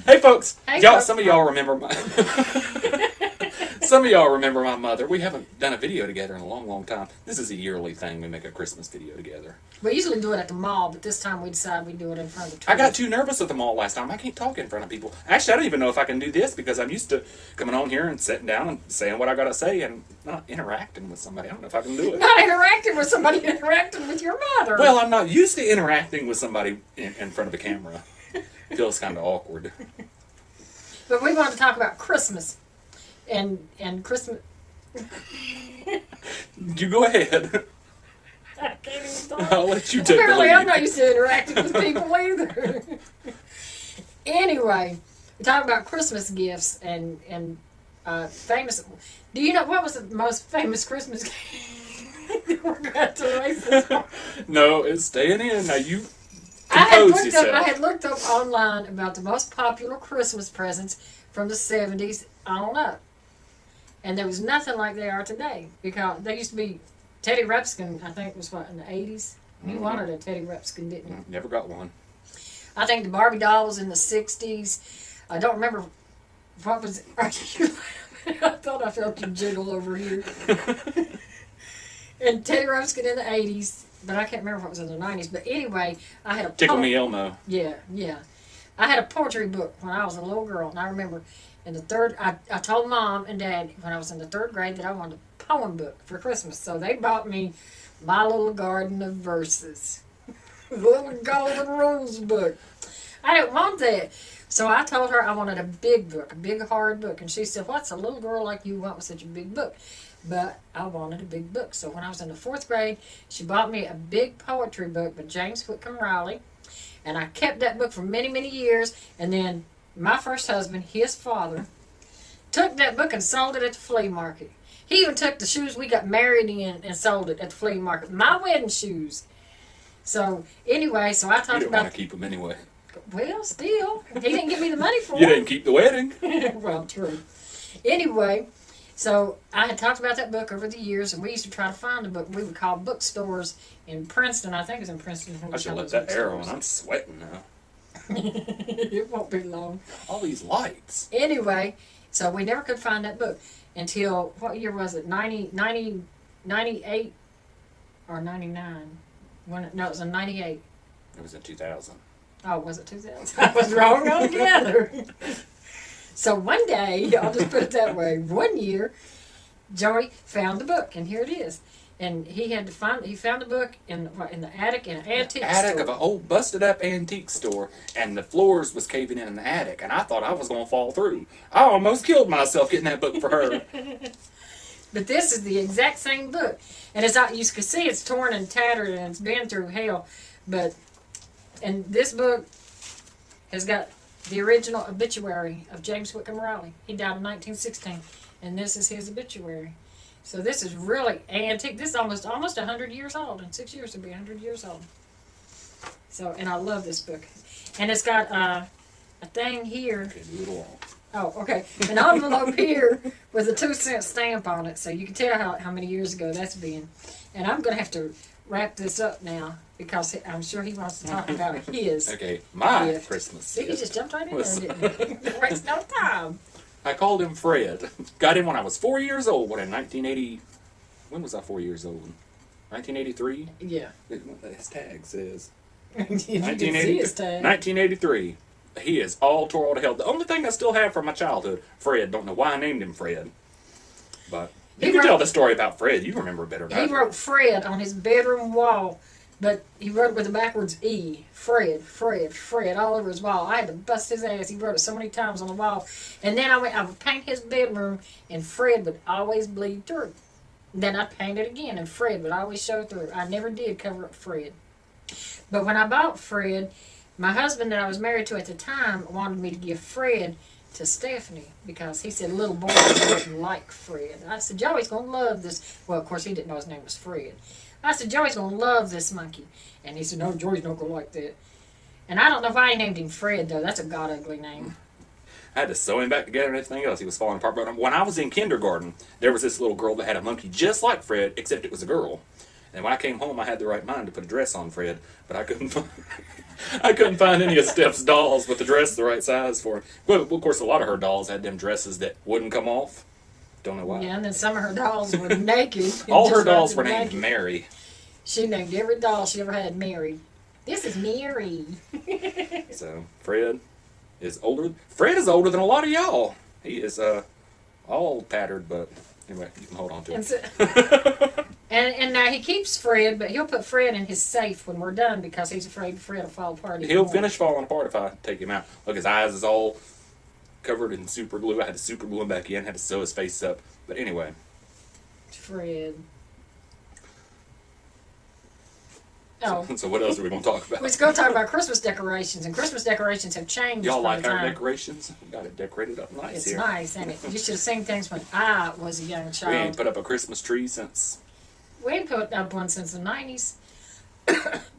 Hey, folks. Hey, Y'all, folks. some of y'all remember my... Some of y'all remember my mother. We haven't done a video together in a long, long time. This is a yearly thing. We make a Christmas video together. We usually do it at the mall, but this time we decided we'd do it in front of the I got tourists. too nervous at the mall last time. I can't talk in front of people. Actually, I don't even know if I can do this because I'm used to coming on here and sitting down and saying what I got to say and not interacting with somebody. I don't know if I can do it. Not interacting with somebody, interacting with your mother. Well, I'm not used to interacting with somebody in front of a camera. Feels kind of awkward. But we wanted to talk about Christmas. And Christmas... You go ahead. I can't even talk. I'll let you take the Apparently, lead. I'm not used to interacting with people either. Anyway, we're talking about Christmas gifts and famous. Do you know what was the most famous Christmas gift? We're going to erase this one. No, it's staying in. Now you I compose yourself. had looked up online about the most popular Christmas presents from the 70s on up. And there was nothing like they are today. Because they used to be Teddy Ruxpin, I think, was what, in the 80s? You wanted a Teddy Ruxpin, didn't you? Never got one. I think the Barbie doll was in the 60s. I don't remember what was... Are you laughing? I thought I felt you jiggle over here. And Teddy Ruxpin in the 80s. But I can't remember if it was in the 90s. But anyway, I had a... Tickle Me Elmo. Yeah. I had a poetry book when I was a little girl. And I remember in the third... I told Mom and Dad when I was in the third grade that I wanted a poem book for Christmas. So they bought me My Little Garden of Verses. The Little Golden Rules book. I didn't want that. So I told her I wanted a big book, a big hard book. And she said, what's a little girl like you want with such a big book? But I wanted a big book. So when I was in the fourth grade, she bought me a big poetry book by James Whitcomb Riley. And I kept that book for many, many years. And then my first husband, his father, took that book and sold it at the flea market. He even took the shoes we got married in and sold it at the flea market. My wedding shoes. So anyway, so I You talked didn't about... want to keep them anyway. Well, still, he didn't give me the money for You it. didn't keep the wedding. Well, true. Anyway, so I had talked about that book over the years, and we used to try to find a book. We would call bookstores in Princeton. I think it was in Princeton. I should let that arrow on. I'm sweating now. It won't be long. All these lights. Anyway, so we never could find that book until, what year was it? 98 or 99? No, it was in 98. It was in 2000. Oh, was it 2000? I was wrong altogether. So one day, I'll just put it that way, one year, Joey found the book, and here it is. And he found the book in the attic in an antique Attic store. of an old busted up antique store, and the floors was caving in the attic, and I thought I was going to fall through. I almost killed myself getting that book for her. But this is the exact same book. And as you can see, it's torn and tattered, and it's been through hell. And this book has got the original obituary of James Whitcomb Riley. He died in 1916, and this is his obituary. So this is really antique. This is almost 100 years old. In 6 years, it'll be 100 years old. So, and I love this book. And it's got a thing here. Okay, move it along. Oh, okay. An envelope here with a 2-cent stamp on it, so you can tell how many years ago that's been. And I'm going to have to wrap this up now because I'm sure he wants to talk about his. Okay, my gift. Christmas See, you gift. just jumped right in there, didn't you? Waste no time. I called him Fred. Got him when I was 4 years old. What, in 1980? When was I 4 years old? 1983? Yeah. His tag says. If you can see his tag. 1983. He is all tore to hell. The only thing I still have from my childhood, Fred. Don't know why I named him Fred. But you can tell the story about Fred. You remember better about He it. wrote Fred on his bedroom wall, but he wrote it with a backwards E. Fred, Fred, Fred, all over his wall. I had to bust his ass. He wrote it so many times on the wall. And then I would paint his bedroom, and Fred would always bleed through. Then I'd paint it again, and Fred would always show through. I never did cover up Fred. But when I bought Fred, my husband that I was married to at the time wanted me to give Fred to Stephanie because he said little boys wouldn't like Fred. I said, Joey's going to love this. Well, of course, he didn't know his name was Fred. I said, Joey's going to love this monkey. And he said, no, Joey's not going to like that. And I don't know why he named him Fred, though. That's a god-ugly name. I had to sew him back together and everything else. He was falling apart. But when I was in kindergarten, there was this little girl that had a monkey just like Fred, except it was a girl. And when I came home, I had the right mind to put a dress on Fred, but I couldn't find, I couldn't find any of Steph's dolls with the dress the right size for him. Well, of course, a lot of her dolls had them dresses that wouldn't come off. Don't know why. Yeah, and then some of her dolls were naked. All Just her dolls were naked. named Mary. She named every doll she ever had Mary. This is Mary. So Fred is older. Fred is older than a lot of y'all. He is all tattered, but anyway, you can hold on to And, it. so, and now he keeps Fred, but he'll put Fred in his safe when we're done because he's afraid Fred will fall apart. even He'll more. finish falling apart if I take him out. Look, his eyes is all covered in super glue. I had to super glue him back in. Had to sew his face up. But anyway, Fred. Oh. so what else are we going to talk about? We're going to talk about Christmas decorations, and Christmas decorations have changed. Y'all from like the our time. decorations? We got it decorated up nice It's here. nice, ain't it? You should have seen things when I was a young We child. ain't put up a Christmas tree since. We ain't put up one since the 90s.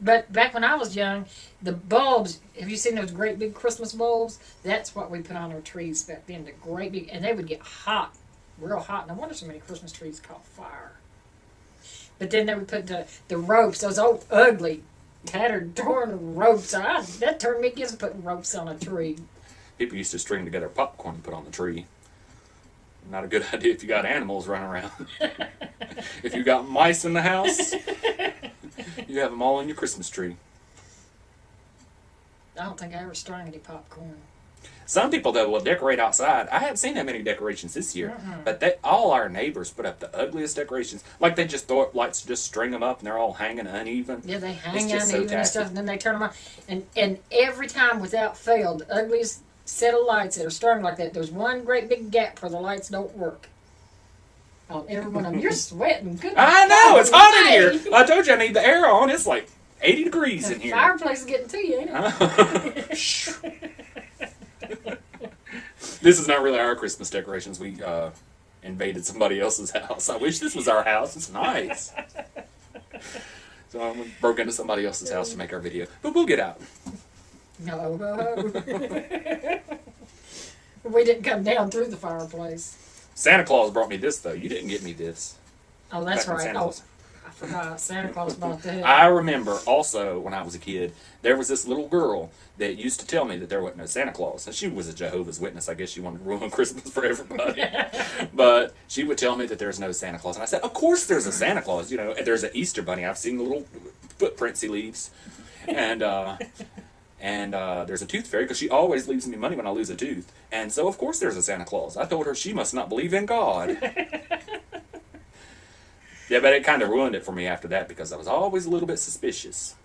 But back when I was young, the bulbs, have you seen those great big Christmas bulbs? That's what we put on our trees back then. The great big, and they would get hot, real hot. No wonder so many Christmas trees caught fire. But then they would put the ropes, those old ugly, tattered, torn ropes. That turned me against putting ropes on a tree. People used to string together popcorn to put on the tree. Not a good idea if you got animals running around. If you got mice in the house, you have them all in your Christmas tree. I don't think I ever strung any popcorn. Some people, though, will decorate outside. I haven't seen that many decorations this year, but all our neighbors put up the ugliest decorations. Like they just throw up lights, just string them up, and they're all hanging uneven. Yeah, they hang just so uneven and tacky. stuff, and then they turn them on. And every time, without fail, the ugliest set of lights that are strung like that, there's one great big gap where the lights don't work. On every one of them. You're sweating. Good I know, it's hot in golly. here. I told you I need the air on. It's like 80 degrees in The here. fireplace is getting to you, ain't it? Shh. This is not really our Christmas decorations. We invaded somebody else's house. I wish this was our house. It's nice. So we broke into somebody else's house to make our video. But we'll get out. No. We didn't come down through the fireplace. Santa Claus brought me this, though. You didn't get me this. Oh, that's Back when right. Santa Oh, Claus- I forgot. Santa Claus bought that. I remember also when I was a kid, there was this little girl that used to tell me that there wasn't no Santa Claus. And she was a Jehovah's Witness. I guess she wanted to ruin Christmas for everybody. But she would tell me that there's no Santa Claus. And I said, of course there's a Santa Claus. You know, there's an Easter bunny. I've seen the little footprints he leaves. And there's a tooth fairy because she always leaves me money when I lose a tooth. And so, of course, there's a Santa Claus. I told her she must not believe in God. Yeah, but it kind of ruined it for me after that because I was always a little bit suspicious.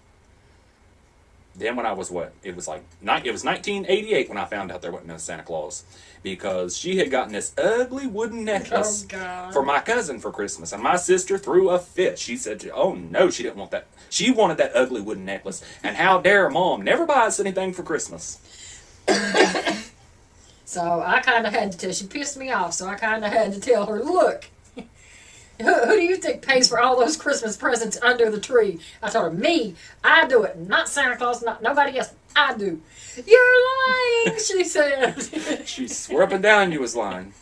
Then when I was it was 1988 when I found out there wasn't no Santa Claus because she had gotten this ugly wooden necklace Oh, God. for my cousin for Christmas, and my sister threw a fit. She said, "Oh no, she didn't want that. She wanted that ugly wooden necklace, and how dare Mom never buy us anything for Christmas?" So I kind of had to tell. She pissed me off, so I kind of had to tell her, look. Who do you think pays for all those Christmas presents under the tree? I told her, me. I do it. Not Santa Claus, not nobody else. I do. You're lying, she said. She swore up and down you was lying.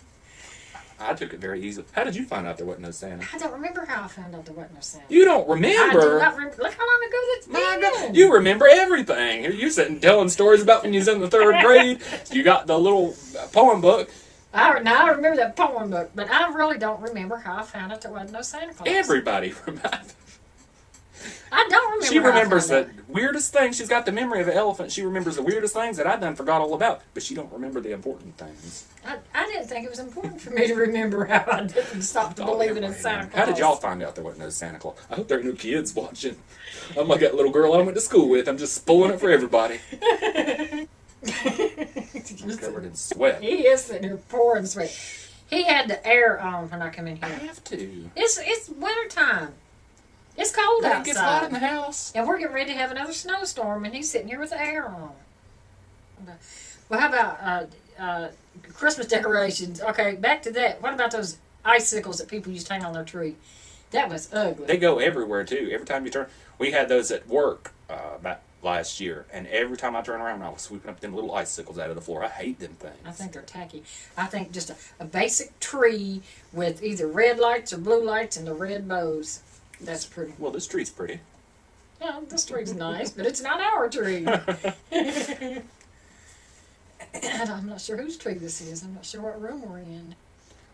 I took it very easily. How did you find out there wasn't no Santa? I don't remember how I found out there wasn't no Santa. You don't I remember? do not remember. Look how long ago that's My been. God, you remember everything. You sitting telling stories about when you was in the 3rd grade. You got the little poem book. I remember that poem book, but I really don't remember how I found out there wasn't no Santa Claus. Everybody remembers. I don't remember. She how I remembers found the weirdest things. She's got the memory of an elephant. She remembers the weirdest things that I done forgot all about. But she don't remember the important things. I didn't think it was important for me to remember how I didn't stop to believing in Santa Claus. How did y'all find out there wasn't no Santa Claus? I hope there ain't no kids watching. I'm like that little girl I went to school with. I'm just spoiling it for everybody. I'm covered in sweat. He is sitting here pouring sweat. He had the air on when I come in I here. have to. It's winter time. It's cold It gets hot in outside. the house. And we're getting ready to have another snowstorm, and he's sitting here with the air on. Well, how about Christmas decorations? Okay, back to that. What about those icicles that people used to hang on their tree? That was ugly. They go everywhere too. Every time you turn, we had those at work about last year, and every time I turn around, I was sweeping up them little icicles out of the floor. I hate them things. I think they're tacky. I think just a basic tree with either red lights or blue lights and the red bows. That's pretty. Well, this tree's pretty. Yeah, this tree's nice, but it's not our tree. And I'm not sure whose tree this is. I'm not sure what room we're in.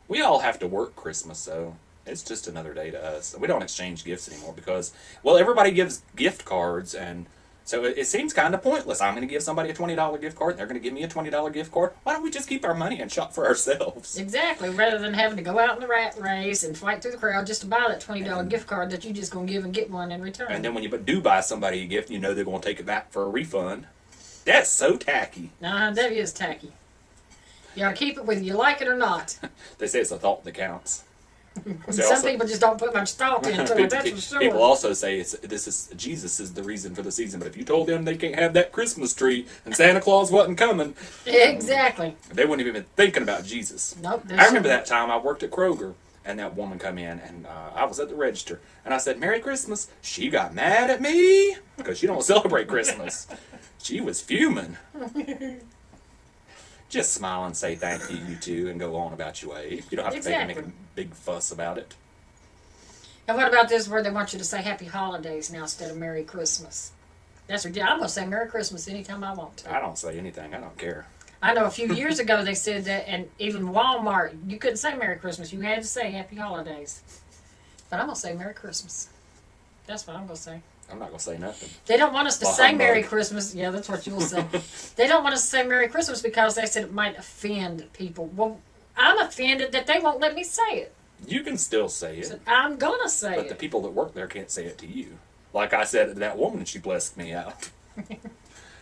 We all have to work Christmas, so it's just another day to us. We don't exchange gifts anymore because, well, everybody gives gift cards, and so it seems kind of pointless. I'm going to give somebody a $20 gift card, and they're going to give me a $20 gift card. Why don't we just keep our money and shop for ourselves? Exactly, rather than having to go out in the rat race and fight through the crowd just to buy that $20 gift card that you're just going to give and get one in return. And then when you do buy somebody a gift, you know they're going to take it back for a refund. That's so tacky. Nah, that is tacky. You gotta keep it whether you like it or not. They say it's a thought that counts. Some people just don't put much thought into it, that's for sure. People also say Jesus is the reason for the season, but if you told them they can't have that Christmas tree and Santa Claus wasn't coming, Exactly. they wouldn't have been thinking about Jesus. Nope. I remember that time I worked at Kroger, and that woman come in, and I was at the register, and I said, "Merry Christmas." She got mad at me because she don't celebrate Christmas. She was fuming. Just smile and say thank you, you two, and go on about your way. You don't have to make a big fuss about it. And what about this where they want you to say Happy Holidays now instead of Merry Christmas? That's ridiculous. I'm going to say Merry Christmas anytime I want to. I don't say anything. I don't care. I know a few years ago they said that, and even Walmart, you couldn't say Merry Christmas. You had to say Happy Holidays. But I'm going to say Merry Christmas. That's what I'm going to say. I'm not going to say nothing. They don't want us to say Merry Christmas. Yeah, that's what you'll say. They don't want us to say Merry Christmas because they said it might offend people. Well, I'm offended that they won't let me say it. You can still say it. So I'm going to say But it. the people that work there can't say it to you. Like I said to that woman, she blessed me out.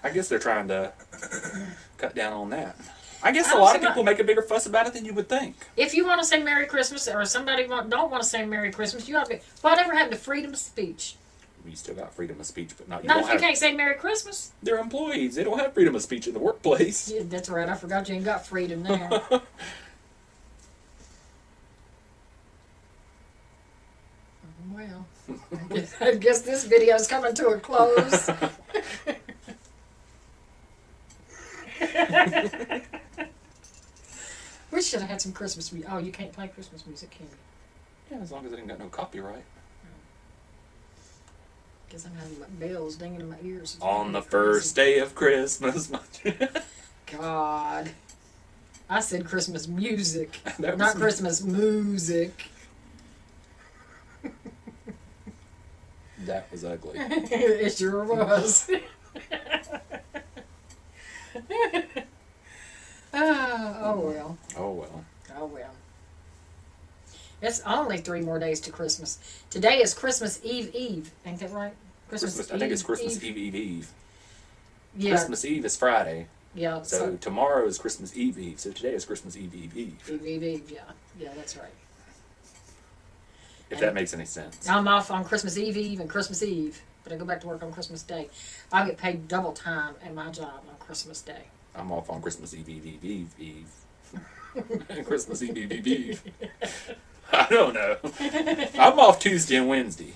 I guess they're trying to cut down on that. I guess a lot of people make a bigger fuss about it than you would think. If you want to say Merry Christmas or somebody don't want to say Merry Christmas, you have to. Whatever happened to freedom of speech? You still got freedom of speech, but not Not if you can't say Merry Christmas. They're employees. They don't have freedom of speech in the workplace. Yeah, that's right. I forgot you ain't got freedom there. Well, I guess this video's coming to a close. We should have had some Christmas music. Oh, you can't play Christmas music, can you? Yeah, as long as it ain't got no copyright. Guess I'm having my bells dinging in my ears. On the first day of Christmas. God. I said Christmas music, That not was- Christmas music. That was ugly. It sure was. Oh well. Oh well. Oh well. It's only 3 more days to Christmas. Today is Christmas Eve. Ain't that right? I think it's Christmas Eve. Yeah. Christmas Eve is Friday. Yeah. So tomorrow is Christmas Eve. So today is Christmas Eve. Eve. Yeah. Yeah, that's right. If that makes any sense. I'm off on Christmas Eve and Christmas Eve, but I go back to work on Christmas Day. I'll get paid double time at my job on Christmas Day. I'm off on Christmas Eve. Christmas Eve. I don't know. I'm off Tuesday and Wednesday.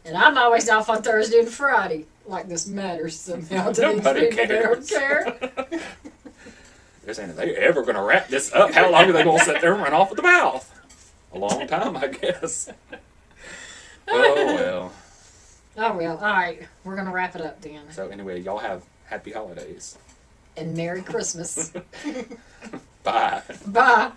And I'm always off on Thursday and Friday. Like this matters somehow to these Nobody people. They don't care. They're saying, are they ever going to wrap this up? How long are they going to sit there and run off at the mouth? A long time, I guess. Oh, well. Oh, well. All right. We're going to wrap it up then. So, anyway, y'all have happy holidays. And Merry Christmas. Bye. Bye.